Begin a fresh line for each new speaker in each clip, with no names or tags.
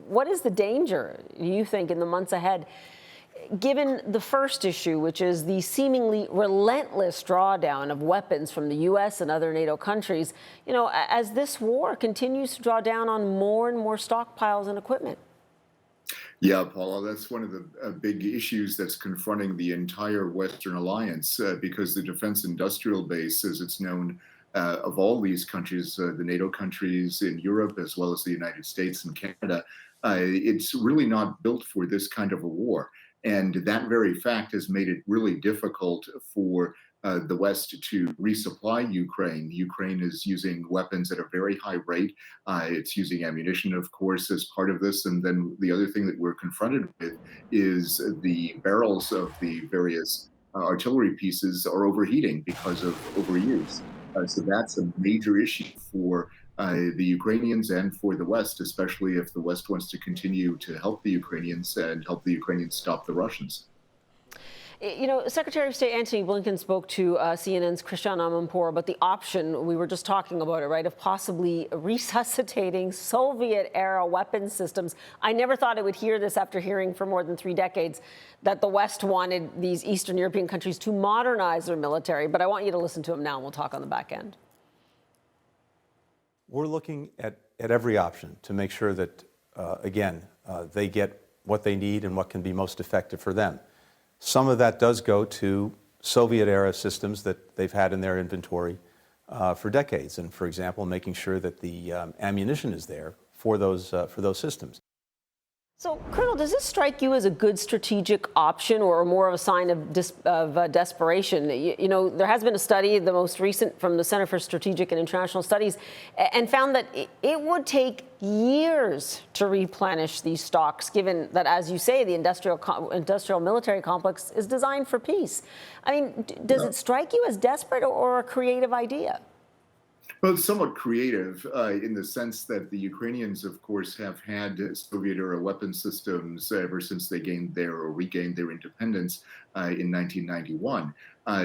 what is the danger, you think, in the months ahead, given the first issue, which is the seemingly relentless drawdown of weapons from the U.S. and other NATO countries, as this war continues to draw down on more and more stockpiles and equipment?
Yeah, Paula, that's one of the big issues that's confronting the entire Western alliance because the defense industrial base, as it's known, of all these countries, the NATO countries in Europe, as well as the United States and Canada, it's really not built for this kind of a war. And that very fact has made it really difficult for the West to resupply Ukraine. Ukraine is using weapons at a very high rate. It's using ammunition, of course, as part of this. And then the other thing that we're confronted with is the barrels of the various artillery pieces are overheating because of overuse. So that's a major issue for the Ukrainians and for the West, especially if the West wants to continue to help the Ukrainians and help the Ukrainians stop the Russians.
Secretary of State Antony Blinken spoke to CNN's Christiane Amanpour about the option, we were just talking about it, right, of possibly resuscitating Soviet-era weapons systems. I never thought I would hear this after hearing for more than 3 decades that the West wanted these Eastern European countries to modernize their military. But I want you to listen to him now, and we'll talk on the back end.
We're looking at every option to make sure that, they get what they need and what can be most effective for them. Some of that does go to Soviet-era systems that they've had in their inventory for decades, and, for example, making sure that the ammunition is there for those systems.
So, Colonel, does this strike you as a good strategic option or more of a sign of desperation? There has been a study, the most recent from the Center for Strategic and International Studies, and found that it would take years to replenish these stocks, given that, as you say, the industrial military complex is designed for peace. I mean, does it strike you as desperate or a creative idea?
Well, it's somewhat creative in the sense that the Ukrainians, of course, have had Soviet-era weapon systems ever since they gained or regained their independence in 1991.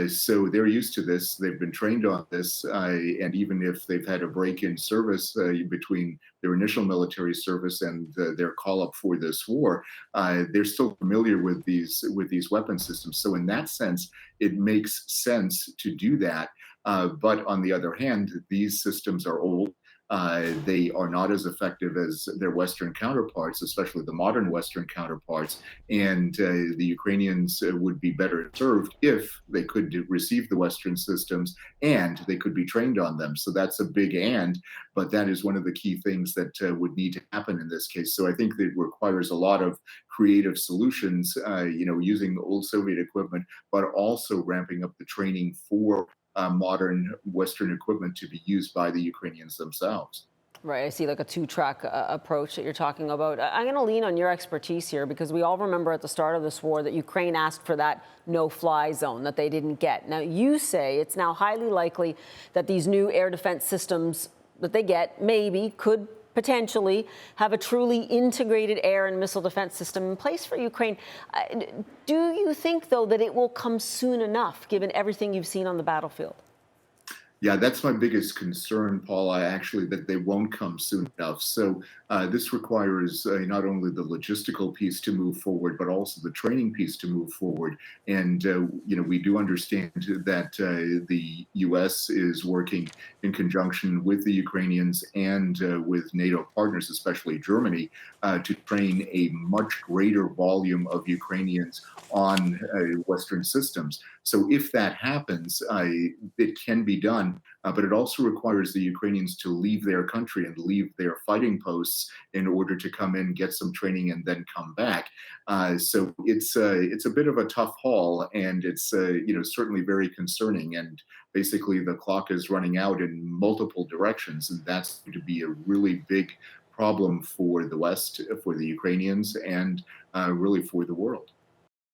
So they're used to this. They've been trained on this. And even if they've had a break in service between their initial military service and their call up for this war, they're still familiar with these weapon systems. So in that sense, it makes sense to do that. But on the other hand, these systems are old. They are not as effective as their Western counterparts, especially the modern Western counterparts. And the Ukrainians would be better served if they could receive the Western systems and they could be trained on them. So that's a big but that is one of the key things that would need to happen in this case. So I think that it requires a lot of creative solutions, using old Soviet equipment, but also ramping up the training for modern Western equipment to be used by the Ukrainians themselves.
Right. I see like a 2-track approach that you're talking about. I'm going to lean on your expertise here because we all remember at the start of this war that Ukraine asked for that no-fly zone that they didn't get. Now, you say it's now highly likely that these new air defense systems that they get could potentially have a truly integrated air and missile defense system in place for Ukraine. Do you think, though, that it will come soon enough, given everything you've seen on the battlefield?
Yeah, that's my biggest concern, Paula, actually, that they won't come soon enough. So this requires not only the logistical piece to move forward, but also the training piece to move forward. And, we do understand that the U.S. is working in conjunction with the Ukrainians and with NATO partners, especially Germany, to train a much greater volume of Ukrainians on Western systems. So if that happens, it can be done, but it also requires the Ukrainians to leave their country and leave their fighting posts in order to come in, get some training, and then come back. So it's a bit of a tough haul, and it's certainly very concerning. And basically, the clock is running out in multiple directions, and that's going to be a really big problem for the West, for the Ukrainians, and really for the world.